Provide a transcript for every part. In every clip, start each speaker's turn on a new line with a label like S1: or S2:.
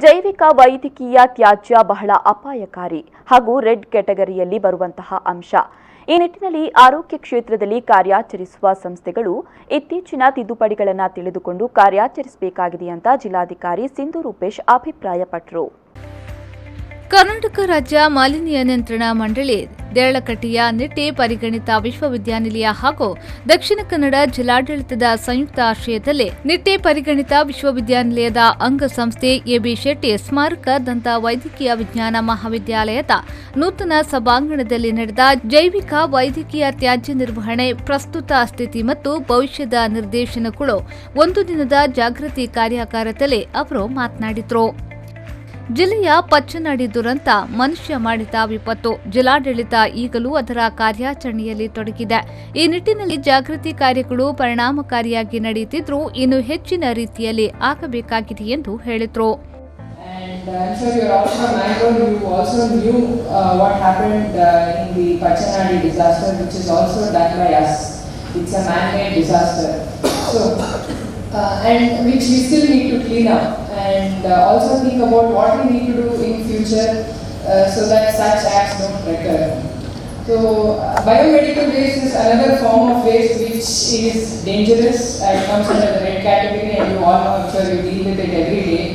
S1: ಜೈವಿಕ ವೈದ್ಯಕೀಯ ತ್ಯಾಜ್ಯ ಬಹಳ ಅಪಾಯಕಾರಿ ಹಾಗೂ ರೆಡ್ ಕ್ಯಾಟಗರಿಯಲ್ಲಿ ಬರುವಂತಹ ಅಂಶ. ಈ ನಿಟ್ಟಿನಲ್ಲಿ ಆರೋಗ್ಯ ಕ್ಷೇತ್ರದಲ್ಲಿ ಕಾರ್ಯಾಚರಿಸುವ ಸಂಸ್ಥೆಗಳು ಇತ್ತೀಚಿನ ತಿದ್ದುಪಡಿಗಳನ್ನು ತಿಳಿದುಕೊಂಡು ಕಾರ್ಯಾಚರಿಸಬೇಕಾಗಿದೆ ಅಂತ ಜಿಲ್ಲಾಧಿಕಾರಿ ಸಿಂಧು ರೂಪೇಶ್ ಅಭಿಪ್ರಾಯಪಟ್ಟರು.
S2: ಕರ್ನಾಟಕ ರಾಜ್ಯ ಮಾಲಿನ್ಯ ನಿಯಂತ್ರಣ ಮಂಡಳಿ ದೇರಳಕಟ್ಟೆಯ ನಿಟ್ಟೆ ಪರಿಗಣಿತ ವಿಶ್ವವಿದ್ಯಾನಿಲಯ ಹಾಗೂ ದಕ್ಷಿಣ ಕನ್ನಡ ಜಿಲ್ಲಾಡಳಿತದ ಸಂಯುಕ್ತ ಆಶ್ರಯದಲ್ಲಿ ನಿಟ್ಟೆ ಪರಿಗಣಿತ ವಿಶ್ವವಿದ್ಯಾನಿಲಯದ ಅಂಗಸಂಸ್ಥೆ ಎಬಿ ಶೆಟ್ಟಿ ಸ್ಮಾರಕ ದಂತ ವೈದ್ಯಕೀಯ ವಿಜ್ಞಾನ ಮಹಾವಿದ್ಯಾಲಯದ ನೂತನ ಸಭಾಂಗಣದಲ್ಲಿ ನಡೆದ ಜೈವಿಕ ವೈದ್ಯಕೀಯ ತ್ಯಾಜ್ಯ ನಿರ್ವಹಣೆ ಪ್ರಸ್ತುತ ಸ್ಥಿತಿ ಮತ್ತು ಭವಿಷ್ಯದ ನಿರ್ದೇಶನಗಳು ಒಂದು ದಿನದ ಜಾಗೃತಿ ಕಾರ್ಯಾಗಾರದಲ್ಲಿ ಅವರು ಮಾತನಾಡಿದರು. ಜಿಲ್ಲೆಯ ಪಚ್ಚನಾಡಿ ದುರಂತ ಮನುಷ್ಯ ಮಾಡಿದ ವಿಪತ್ತು. ಜಿಲ್ಲಾಡಳಿತ ಈಗಲೂ ಅದರ ಕಾರ್ಯಾಚರಣೆಯಲ್ಲಿ ತೊಡಗಿದೆ. ಈ ನಿಟ್ಟಿನಲ್ಲಿ ಜಾಗೃತಿ ಕಾರ್ಯಗಳು ಪರಿಣಾಮಕಾರಿಯಾಗಿ ನಡೆಯುತ್ತಿದ್ದರೂ ಇನ್ನು ಹೆಚ್ಚಿನ ರೀತಿಯಲ್ಲಿ ಆಗಬೇಕಾಗಿದೆ ಎಂದು ಹೇಳಿದರು.
S3: And which we still need to clean up and also think about what we need to do in future so that such acts don't recur. So biomedical waste is another form of waste which is dangerous. It comes under the red category and you all know, I'm sure you deal with it every day.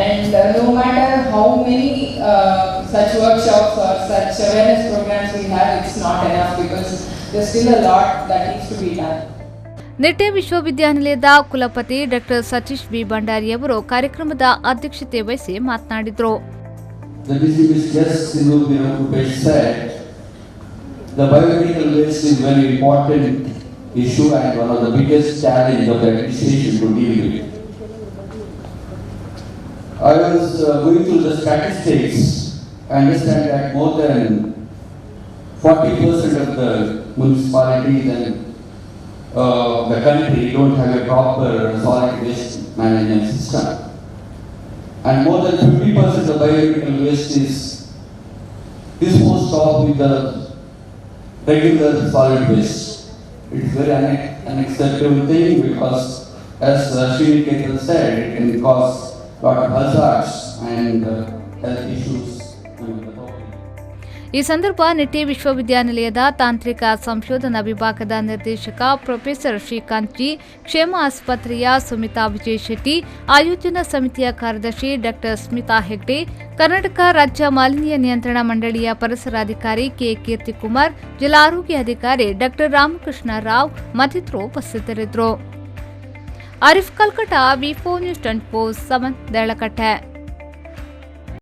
S3: And no matter how many such workshops or such awareness programs we have, it's not enough because there's still a lot that needs to be done.
S2: Nitte ವಿಶ್ವವಿದ್ಯಾನಿಲಯದ ಕುಲಪತಿ doctor Satish B Bhandari ಅವರು ಕಾರ್ಯಕ್ರಮದ ಅಧ್ಯಕ್ಷತೆ ವಹಿಸಿ ಮಾತನಾಡಿದರು.
S4: The biomedical waste is very important issue and one of the biggest challenge of the administration to deal with. I was going through the statistics. I understand that more than 40% of the municipalities and the country don't have a proper solid waste management system, and more than 50% of biomedical waste is disposed of with the regular solid waste. It's very unacceptable thing because, as Sriniketan said, it can cause lot of hazards and health issues.
S2: ಈ ಸಂದರ್ಭ ನಿಟ್ಟೆ ವಿಶ್ವವಿದ್ಯಾನಿಲಯದ ತಾಂತ್ರಿಕ ಸಂಶೋಧನಾ ವಿಭಾಗದ ನಿರ್ದೇಶಕ professor Srikanth G, ಕ್ಷೇಮ ಆಸ್ಪತ್ರೆಯ ಸುಮಿತಾ ವಿಜಯ್ ಶೆಟ್ಟಿ, ಆಯೋಜನಾ ಸಮಿತಿಯ ಕಾರ್ಯದರ್ಶಿ ಡಾಕ್ಟರ್ ಸ್ಮಿತಾ ಹೆಗ್ಡೆ, ಕರ್ನಾಟಕ ರಾಜ್ಯ ಮಾಲಿನ್ಯ ನಿಯಂತ್ರಣ ಮಂಡಳಿಯ ಪರಿಸರಾಧಿಕಾರಿ ಕೆ ಕೀರ್ತಿಕುಮಾರ್, ಜಿಲ್ಲಾ ಆರೋಗ್ಯ ಅಧಿಕಾರಿ ಡಾಕ್ಟರ್ ರಾಮಕೃಷ್ಣ ರಾವ್ ಮತ್ತಿತರರು ಉಪಸ್ಥಿತರಿದ್ದರು. ಆರಿಫ್ ಕಲ್ಕಟ, ವಿ4 ನ್ಯೂಸ್ 24/7 ದೇರಳಕಟ್ಟೆ.